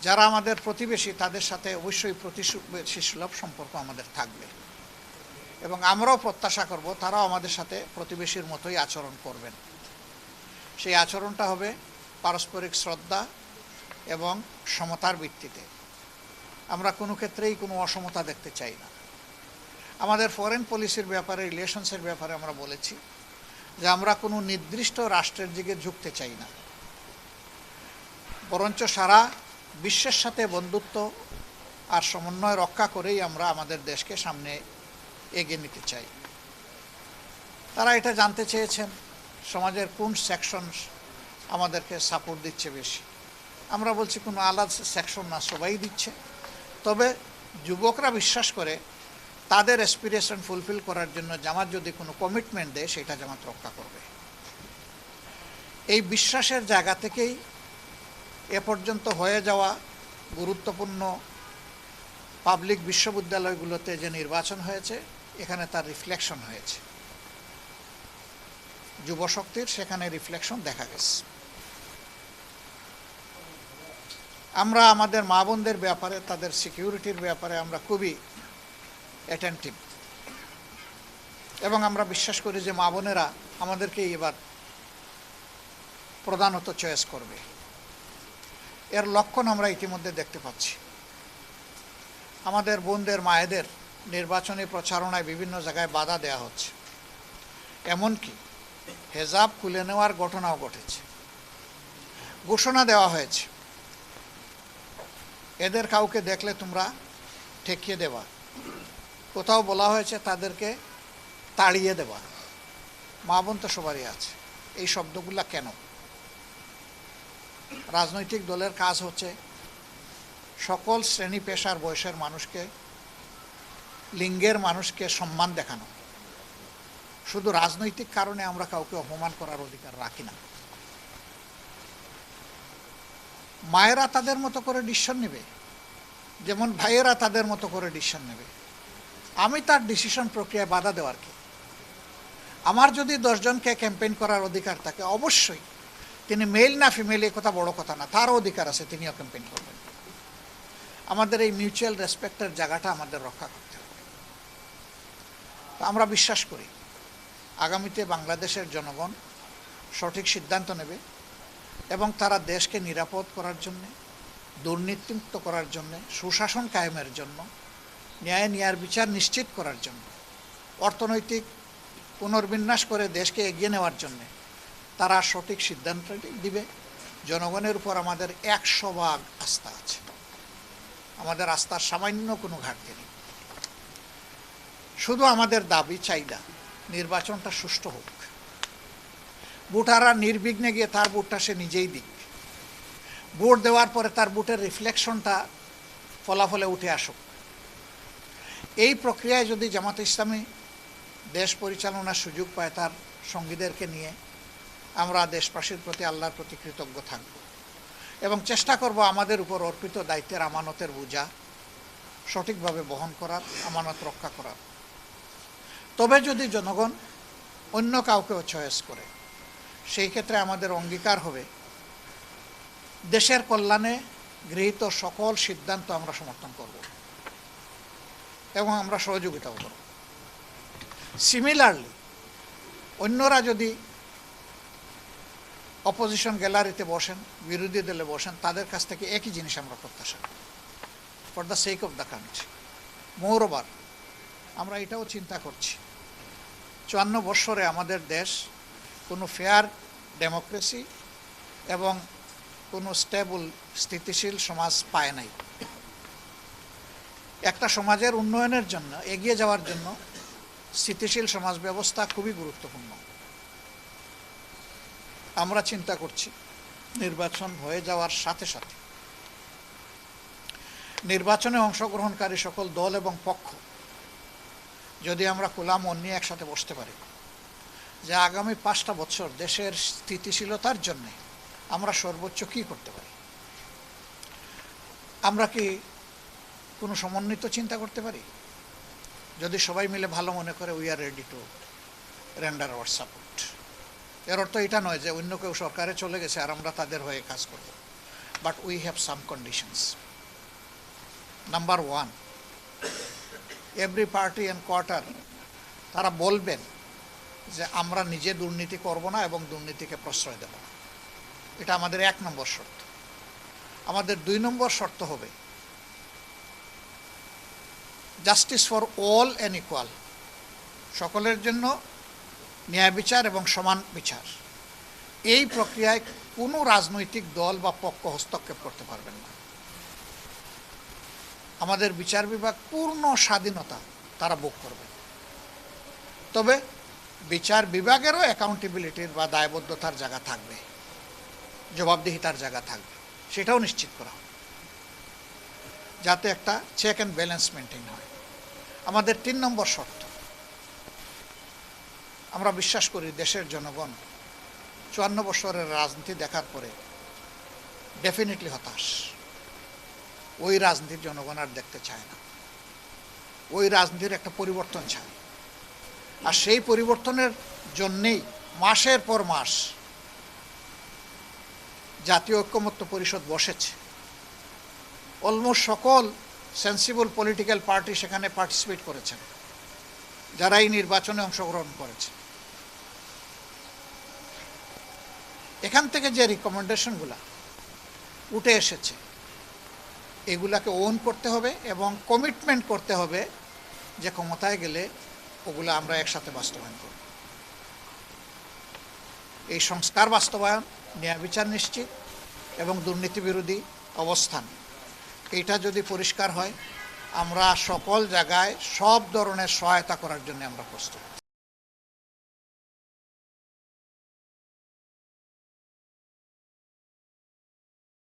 যারা আমাদের প্রতিবেশী তাদের সাথে অবশ্যই প্রতিবেশী সুলভ সম্পর্ক আমাদের থাকবে এবং আমরাও প্রত্যাশা করব তারাও আমাদের সাথে প্রতিবেশীর মতোই আচরণ করবেন। সেই আচরণটা হবে পারস্পরিক শ্রদ্ধা এবং সমতার ভিত্তিতে। আমরা কোনো ক্ষেত্রেই কোনো অসমতা দেখতে চাই না। আমাদের ফরেন পলিসির ব্যাপারে, রিলেশনসের ব্যাপারে আমরা বলেছি যে আমরা কোনো নির্দিষ্ট রাষ্ট্রের দিকে ঝুঁকতে চাই না, বরঞ্চ সারা বিশ্বের সাথে বন্ধুত্ব আর সমন্বয় রক্ষা করেই আমরা আমাদের দেশকে সামনে এগিয়ে নিতে চাই। তারা এটা জানতে চেয়েছেন সমাজের কোন সেকশন আমাদেরকে সাপোর্ট দিচ্ছে বেশি। আমরা বলছি কোনো আলাদা সেকশন না, সবাই দিচ্ছে। তবে যুবকরা বিশ্বাস করে তাদের অ্যাসপিরেশন ফুলফিল করার জন্য জামাত যদি কোনো কমিটমেন্ট দেয় সেটা জামাত রক্ষা করবে। এই বিশ্বাসের জায়গা থেকেই এ পর্যন্ত হয়ে যাওয়া গুরুত্বপূর্ণ পাবলিক বিশ্ববিদ্যালয়গুলোতে যে নির্বাচন হয়েছে এখানে তার রিফ্লেকশন হয়েছে। যুবশক্তির সেখানে রিফ্লেকশন দেখা গেছে। আমরা আমাদের মা বোনদের ব্যাপারে, তাদের সিকিউরিটির ব্যাপারে আমরা খুবই অ্যাটেন্টিভ এবং আমরা বিশ্বাস করি যে মা বোনেরা আমাদেরকেই এবার প্রধানত চয়েস করবে। এর লক্ষণ আমরা ইতিমধ্যে দেখতে পাচ্ছি। আমাদের বোনদের, মায়েদের নির্বাচনী প্রচারণায় বিভিন্ন জায়গায় বাধা দেওয়া হচ্ছে, এমনকি হেজাব খুলে নেওয়ার ঘটনাও ঘটেছে। ঘোষণা দেওয়া হয়েছে এদের কাউকে দেখলে তোমরা ঠেকিয়ে দেবা, কোথাও বলা হয়েছে তাদেরকে তাড়িয়ে দেবা। মা বোন তো সবারই আছে। এই শব্দগুলা কেন? রাজনৈতিক দলের কাজ হচ্ছে সকল শ্রেণী পেশার বয়সের মানুষকে, লিঙ্গের মানুষকে সম্মান দেখানো। শুধু রাজনৈতিক কারণে আমরা কাউকে অপমান করার অধিকার রাখি না। মায়েরা তাদের মতো করে ডিসিশন নেবে, যেমন ভাইয়েরা তাদের মতো করে ডিসিশন নেবে। আমি তার ডিসিশন প্রক্রিয়ায় বাধা দেওয়ার কি? আমার যদি 10 জনকে ক্যাম্পেইন করার অধিকার থাকে, অবশ্যই তিনি মেল না ফিমেল এই কথা বড় কথা না, তারও অধিকার আছে, তিনিও ক্যাম্পেইন করবেন। আমাদের এই মিউচুয়াল রেসপেক্টের জায়গাটা আমাদের রক্ষা করতে হবে। আমরা বিশ্বাস করি আগামীতে বাংলাদেশের জনগণ সঠিক সিদ্ধান্ত নেবে এবং তারা দেশকে নিরাপদ করার জন্যে, দুর্নীতিমুক্ত করার জন্যে, সুশাসন কায়েমের জন্য, ন্যায় ন্যায়ের বিচার নিশ্চিত করার জন্য, অর্থনৈতিক পুনর্বিন্যাস করে দেশকে এগিয়ে নেওয়ার জন্যে তারা সঠিক সিদ্ধান্তটি দিবে। জনগণের উপর আমাদের 100% আস্থা আছে। আমাদের আস্থার সামান্য কোনো ঘাটতি নেই। শুধু আমাদের দাবি চাহিদা নির্বাচনটা সুষ্ঠু হোক। ভোটাররা নির্বিঘ্নে গিয়ে তার ভোটটা সে নিজেই দিক। ভোট দেওয়ার পরে তার ভোটের রিফ্লেকশনটা ফলাফলে উঠে আসুক। এই প্রক্রিয়ায় যদি জামাতে ইসলামী দেশ পরিচালনার সুযোগ পায় তার সঙ্গীদেরকে নিয়ে, আমরা দেশবাসীর প্রতি আল্লাহর প্রতি কৃতজ্ঞ থাকব এবং চেষ্টা করব আমাদের উপর অর্পিত দায়িত্বের আমানতের বোঝা সঠিকভাবে বহন করার, আমানত রক্ষা করার। তবে যদি জনগণ অন্য কাউকেও চয়েস করে, সেই ক্ষেত্রে আমাদের অঙ্গীকার হবে দেশের কল্যাণে গৃহীত সকল সিদ্ধান্ত আমরা সমর্থন করব এবং আমরা সহযোগিতাও করব। সিমিলারলি অন্যরা যদি অপোজিশন গ্যালারিতে বসেন, বিরোধী দলে বসেন, তাদের কাছ থেকে একই জিনিস আমরা প্রত্যাশা করি, for the sake of the country. Moreover আমরা এটাও চিন্তা করছি 54 বৎসরে আমাদের দেশ কোনো ফেয়ার ডেমোক্রেসি এবং কোনো স্টেবল স্থিতিশীল সমাজ পায় নাই। একটা সমাজের উন্নয়নের জন্য, এগিয়ে যাওয়ার জন্য স্থিতিশীল সমাজ ব্যবস্থা খুবই গুরুত্বপূর্ণ। আমরা চিন্তা করছি নির্বাচন হয়ে যাওয়ার সাথে সাথে নির্বাচনে অংশগ্রহণকারী সকল দল এবং পক্ষ যদি আমরা খোলা মন নিয়ে একসাথে বসতে পারি যে আগামী 5টা বছর দেশের স্থিতিশীলতার জন্য আমরা সর্বোচ্চ কী করতে পারি। আমরা কি কোনো সমন্বিত চিন্তা করতে পারি? যদি সবাই মিলে ভালো মনে করে we are ready to render hour support. এর অর্থ এটা নয় যে অন্য কেউ সরকারে চলে গেছে আর আমরা তাদের হয়ে কাজ করব। but we have some conditions. Number one, every party and quarter তারা বলবেন যে আমরা নিজে দুর্নীতি করব না এবং দুর্নীতিকে প্রশ্রয় দেব না। এটা আমাদের 1 নম্বর শর্ত। আমাদের 2 নম্বর শর্ত হবে justice for all and equal, সকলের জন্য ন্যায় বিচার এবং সমান বিচার। এই প্রক্রিয়ায় কোনো রাজনৈতিক দল বা পক্ষ হস্তক্ষেপ করতে পারবেন না। আমাদের বিচার বিভাগ পূর্ণ স্বাধীনতা তারা ভোগ করবে, তবে বিচার বিভাগেরও অ্যাকাউন্টেবিলিটির বা দায়বদ্ধতার জায়গা থাকবে, জবাবদিহিতার জায়গা থাকবে, সেটাও নিশ্চিত করা হবে যাতে একটা চেক অ্যান্ড ব্যালেন্স মেনটেন হয়। আমাদের 3 নম্বর শর্ত, আমরা বিশ্বাস করি দেশের জনগণ 54 বছরের রাজনীতি দেখার পরে ডেফিনেটলি হতাশ। ওই রাজনীতির জনগণ আর দেখতে চায় না। ওই রাজনীতির একটা পরিবর্তন চায়, আর সেই পরিবর্তনের জন্যেই মাসের পর মাস জাতীয় ঐক্যমত্য পরিষদ বসেছে। অলমোস্ট সকল সেন্সিবল পলিটিক্যাল পার্টি সেখানে পার্টিসিপেট করেছেন, যারা এই নির্বাচনে অংশগ্রহণ করেছে। এখান থেকে যে রিকমেন্ডেশনগুলো উঠে এসেছে এগুলাকে ওন করতে হবে এবং কমিটমেন্ট করতে হবে যে ক্ষমতায় গেলে ওগুলো আমরা একসাথে বাস্তবায়ন করব। এই সংস্কার বাস্তবায়ন, ন্যায় বিচার নিশ্চিত এবং দুর্নীতি বিরোধী অবস্থান, এইটা যদি পরিষ্কার হয় আমরা সকল জায়গায় সব ধরনের সহায়তা করার জন্য আমরা প্রস্তুত।